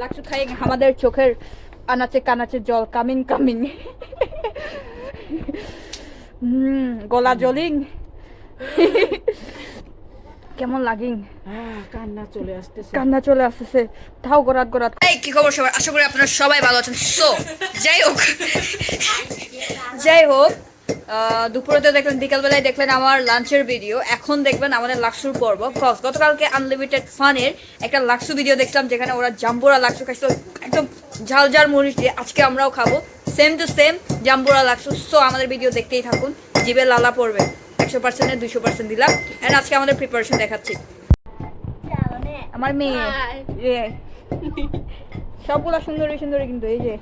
লাকসু খাই আমাদের চোখের আনাচে কানাচে জল কামিং কামিং গলা জলিং কেমন লাগিং কান্না চলে আসতেছে তাও গরাত গরাত। এই কি খবর সবার, আশা করি আপনারা সবাই ভালো আছেন। সো যাই হোক দুপুরে দেখলেন, বিকালবেলায় দেখলেন আমার লাঞ্চের ভিডিও, এখন দেখবেন আমাদের লাকসুর পর্ব। গতকালকে আনলিমিটেড ফানের একটা লাকসু ভিডিও দেখলাম যেখানে ওরা জাম্বুরা লাকসু খাইছিল একদম ঝাল ঝাল মরিচ দিয়ে। আজকে আমরাও খাবো সেম টু সেম জাম্বুরা লাকসু। সো আমাদের ভিডিও দেখতেই থাকুন, জিভে লালা পড়বে। 100%-এ 200% দিলাম। এন্ড আজকে আমাদের প্রিপারেশন দেখাচ্ছি। আমার মেয়ে সবগুলা সুন্দরী সুন্দরী, কিন্তু এই যে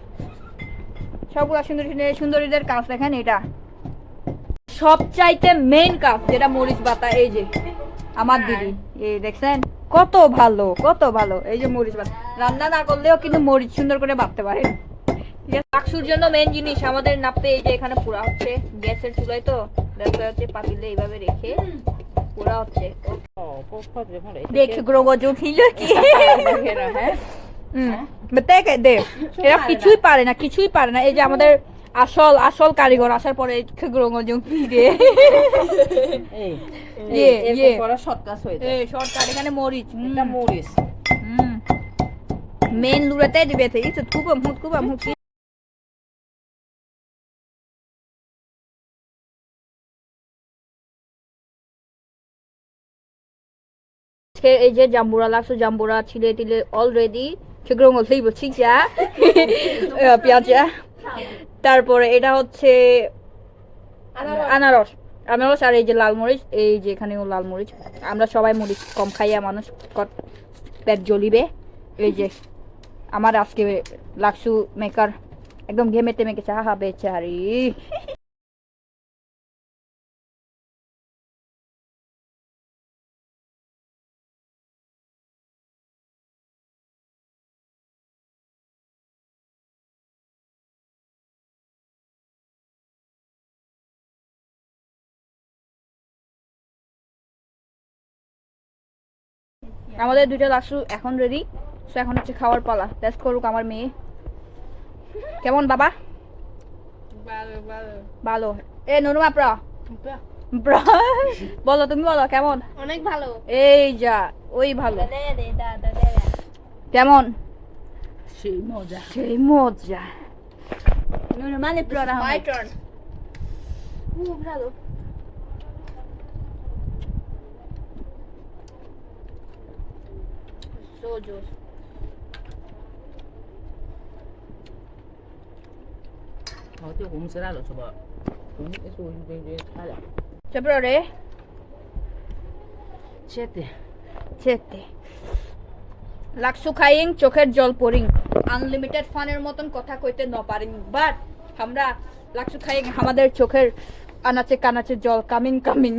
সবগুলা সুন্দরী সুন্দরী সুন্দরীদের কাজ দেখেন। এটা সবচাইতে মেইন কাপ যেটা মরিচ বাটা, এই যে আমার দিদি, এই দেখছেন কত ভালো কত ভালো। এই যে মরিচ বাটা রান্না না করলেও কিন্তু মরিচ সুন্দর করে বাটতে পারে। লাকসুর জন্য মেইন জিনিস আমাদের নাপতে, এই যে এখানে পুরা হচ্ছে গ্যাসের চুলায়, তো দেখা হচ্ছে পাতিলে এইভাবে রেখে পুরা হচ্ছে। দেখে গ্রোগজু খিল কি এরা কিছুই পারে না, কিছুই পারে না। এই যে আমাদের আসল আসল কারিগর আসার পরে গ্রোগজু ফিরে শর্টকাট এখানে মরিচ মরিচ মেন লুড়াতে দিবে থেকে খুব খুব এই যে জাম্বুরা লাগছে, জাম্বুরা ছিলে তিলে অলরেডি সেগুলো মধ্যেই বলছি যা পেঁয়াজা। তারপরে এটা হচ্ছে আনারস আনারস আর এই যে লাল মরিচ, এই যে এখানেও লাল মরিচ। আমরা সবাই মরিচ কম খাইয়া মানুষ, পেট জ্বলিবে। এই যে আমার আজকে লাকসু মেকার একদম ঘেমে টেমে গেছে। হা বেচারি। আমাদের দুইটা লাকসু এখন রেডি। সো এখন হচ্ছে খাওয়ার পালা। টেস্ট করুক আমার মেয়ে। কেমন বাবা? ভালো। এ নুরমা প্রা বলো, তুমি বলো কেমন? অনেক ভালো। এই যা ওই ভালো। কেমন? সেই মজা, সেই মজা। নুরমা নে প্রা মাই টার্ন। খুব ভালো। So juice.这红色来了是吧？红的是我这开了。Separate. Chete. Chete. লাকসু খাইং চোখের জল পড়িং। আনলিমিটেড ফানের মতন কথা কইতে ন পারিং, বাট আমরা লাকসু খাইং আমাদের চোখের আনাচে কানাচে জল কামিং কামিং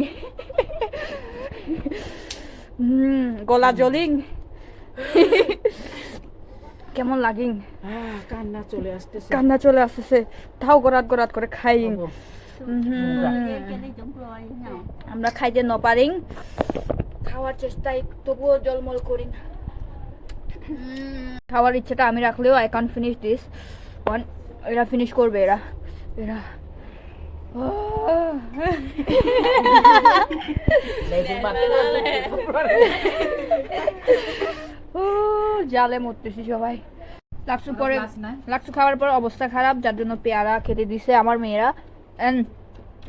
গলা জলিং কেমন লাগিং কান্না চলে আসতেছে, কান্না চলে আসতেছে তাও গরাত গরাত করে খাইং। আমরা খাইতে ন পারিং, খাওয়ার চেষ্টায় তবুও জলমল করিং। খাওয়ার ইচ্ছাটা আমি রাখলেও I can finish this one. এরা ফিনিশ করবে, এরা এরা জালে মরতেছি সবাই। লাকসু পরে লাকসু খাওয়ার পর অবস্থা খারাপ, যার জন্য পেয়ারা খেতে দিছে আমার মেয়েরা। এন্ড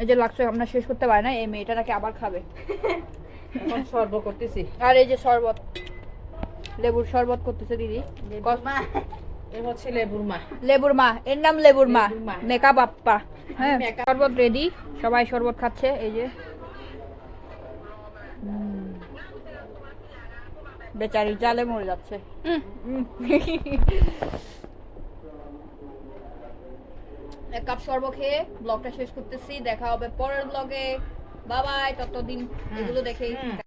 এই যে লাকসু আমরা শেষ করতে পারি না, এই মেয়েটা নাকি আবার খাবে। শরবত করতেছি। আর এই যে শরবত, লেবুর শরবত করতেছে দিদি। এ হচ্ছে লেবুর মা। লেবুর মা, এর নাম লেবুর মা, মেকআপ আপ্পা। হ্যাঁ, শরবত রেডি, সবাই শরবত খাচ্ছে। এই যে বেচারি জালে মরে যাচ্ছে। এক কাপ শরবত খেয়ে ব্লগটা শেষ করতেছি। দেখা হবে পরের ব্লগে। Bye bye. ততদিন এগুলো দেখেই